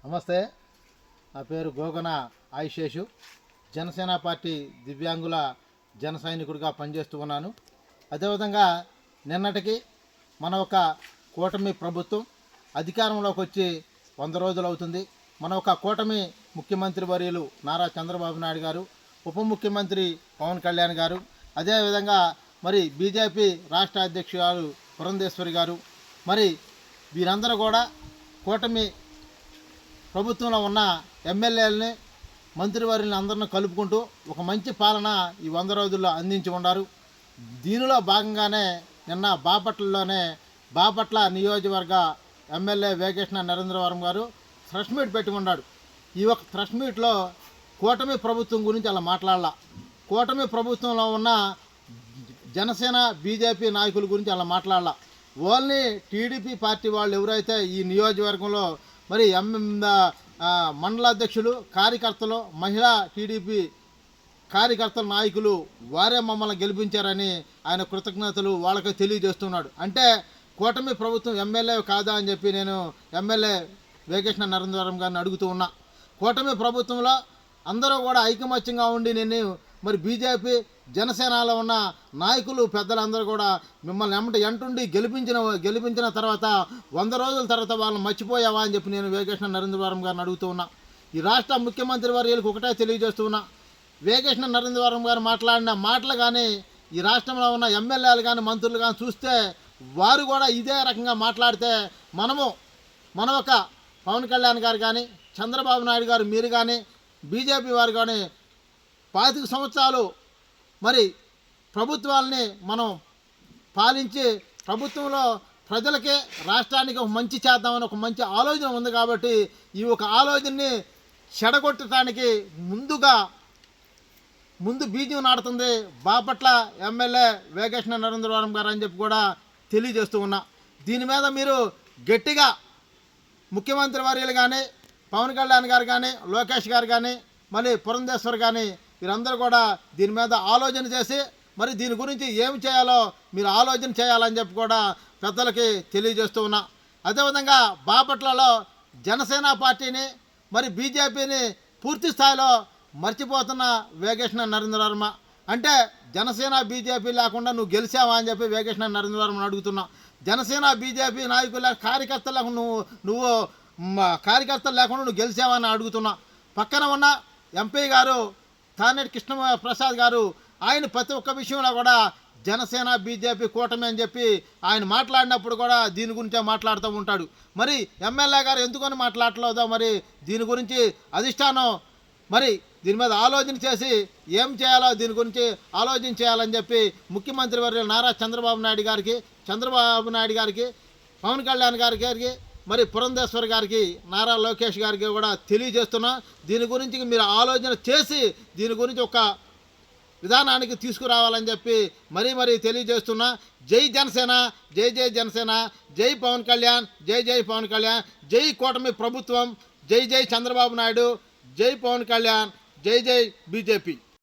నమస్తే, నా పేరు గోగన ఆయుషేషు. జనసేన పార్టీ దివ్యాంగుల జన సైనికుడిగా పనిచేస్తూ ఉన్నాను. అదేవిధంగా నిన్నటికి మన ఒక కూటమి ప్రభుత్వం అధికారంలోకి వచ్చి 100 రోజులు అవుతుంది. మన ఒక కూటమి ముఖ్యమంత్రి వర్యులు నారా చంద్రబాబు నాయుడు గారు, ఉప ముఖ్యమంత్రి పవన్ కళ్యాణ్ గారు, అదేవిధంగా మరి బీజేపీ రాష్ట్ర అధ్యక్షురాలు పురంధేశ్వరి గారు, మరి వీరందరూ కూడా కూటమి ప్రభుత్వంలో ఉన్న ఎమ్మెల్యేలని మంత్రివర్యులను అందరిని కలుపుకుంటూ ఒక మంచి పాలన ఈ 100 రోజుల్లో అందించి ఉన్నారు. దీనిలో భాగంగానే నిన్న బాపట్ల నియోజకవర్గ ఎమ్మెల్యే వేగేశ్న నరేంద్రవరం గారు ప్రెస్ మీట్ పెట్టి ఉన్నాడు. ఈ ఒక ప్రెస్ మీట్లో కూటమి ప్రభుత్వం గురించి అలా మాట్లాడాల, కూటమి ప్రభుత్వంలో ఉన్న జనసేన బీజేపీ నాయకుల గురించి అలా మాట్లాడాల. ఓన్లీ టీడీపీ పార్టీ వాళ్ళు ఎవరైతే ఈ నియోజకవర్గంలో మరి మండల అధ్యక్షులు, కార్యకర్తలు, మహిళా టీడీపీ కార్యకర్తల నాయకులు వారే మమ్మల్ని గెలిపించారని ఆయన కృతజ్ఞతలు వాళ్ళకి తెలియజేస్తున్నాడు. అంటే కూటమి ప్రభుత్వం ఎమ్మెల్యే కాదా అని చెప్పి నేను ఎమ్మెల్యే వేగేశ్న నరేంద్రవరం గారిని అడుగుతూ ఉన్నా. కూటమి ప్రభుత్వంలో అందరూ కూడా ఐకమత్యంగా ఉండి నేను మరి బీజేపీ జనసేనలో ఉన్న నాయకులు పెద్దలందరూ కూడా మిమ్మల్ని ఎంటుండి గెలిపించిన తర్వాత 100 రోజుల తర్వాత వాళ్ళని మర్చిపోయావా అని చెప్పి నేను వేగేశ్న నరేంద్రవరం గారిని అడుగుతూ ఉన్నా. ఈ రాష్ట్ర ముఖ్యమంత్రి వర్యులకు ఒకటే తెలియజేస్తూ ఉన్నా, వేగేశ్న నరేంద్రవరం గారు మాట్లాడిన మాటలు కానీ ఈ రాష్ట్రంలో ఉన్న ఎమ్మెల్యేలు కానీ మంత్రులు కానీ చూస్తే వారు కూడా ఇదే రకంగా మాట్లాడితే మన ఒక పవన్ కళ్యాణ్ గారు కానీ, చంద్రబాబు నాయుడు గారు మీరు కానీ, బీజేపీ వారు కానీ 25 సంవత్సరాలు మరి ప్రభుత్వాలని మనం పాలించి ప్రభుత్వంలో ప్రజలకే రాష్ట్రానికి ఒక మంచి చేద్దామని ఒక మంచి ఆలోచన ఉంది. కాబట్టి ఈ ఒక ఆలోచనని చెడగొట్టడానికి ముందు బీజం నాడుతుంది బాపట్ల ఎమ్మెల్యే వేగేశ్న నరేంద్రవరం గారు అని చెప్పి కూడా తెలియజేస్తూ ఉన్నా. దీని మీద మీరు గట్టిగా ముఖ్యమంత్రి వర్యులు కానీ, పవన్ కళ్యాణ్ గారు కానీ, లోకేష్ గారు కానీ, మళ్ళీ పురంధేశ్వర్ కానీ వీరందరూ కూడా దీని మీద ఆలోచన చేసి మరి దీని గురించి ఏమి చేయాలో మీరు ఆలోచన చేయాలని చెప్పి కూడా పెద్దలకి తెలియజేస్తూ ఉన్నా. అదేవిధంగా బాపట్లలో జనసేన పార్టీని మరి బీజేపీని పూర్తి స్థాయిలో మర్చిపోతున్న వేగేశ్న నరేంద్రవర్మ. అంటే జనసేన బీజేపీ లేకుండా నువ్వు గెలిచావా అని చెప్పి వేగేశ్న నరేంద్రవర్మని అడుగుతున్నా. జనసేన బీజేపీ నాయకుల కార్యకర్తలకు నువ్వు కార్యకర్తలు లేకుండా నువ్వు గెలిచావా అని అడుగుతున్నా. పక్కన ఉన్న ఎంపీ గారు తానేటి కృష్ణప్రసాద్ గారు ఆయన ప్రతి ఒక్క విషయంలో కూడా జనసేన బీజేపీ కూటమి అని చెప్పి ఆయన మాట్లాడినప్పుడు కూడా దీని గురించే మాట్లాడుతూ ఉంటాడు. మరి ఎమ్మెల్యే గారు ఎందుకని మాట్లాడలేదో మరి దీని గురించి అధిష్టానం మరి దీని మీద ఆలోచన చేసి ఏం చేయాలో దీని గురించి ఆలోచన చేయాలని చెప్పి ముఖ్యమంత్రి వర్యులు నారా చంద్రబాబు నాయుడు గారికి, పవన్ కళ్యాణ్ గారికి, మరి పురంధేశ్వర్ గారికి, నారా లోకేష్ గారికి కూడా తెలియజేస్తున్నా. దీని గురించి మీరు ఆలోచన చేసి దీని గురించి ఒక విధానానికి తీసుకురావాలని చెప్పి మరీ తెలియజేస్తున్నా. జై జనసేన, జై జనసేన, జై పవన్ కళ్యాణ్, జై పవన్ కళ్యాణ్, జై కూటమి ప్రభుత్వం, జై చంద్రబాబు నాయుడు, జై పవన్ కళ్యాణ్, జై బీజేపీ.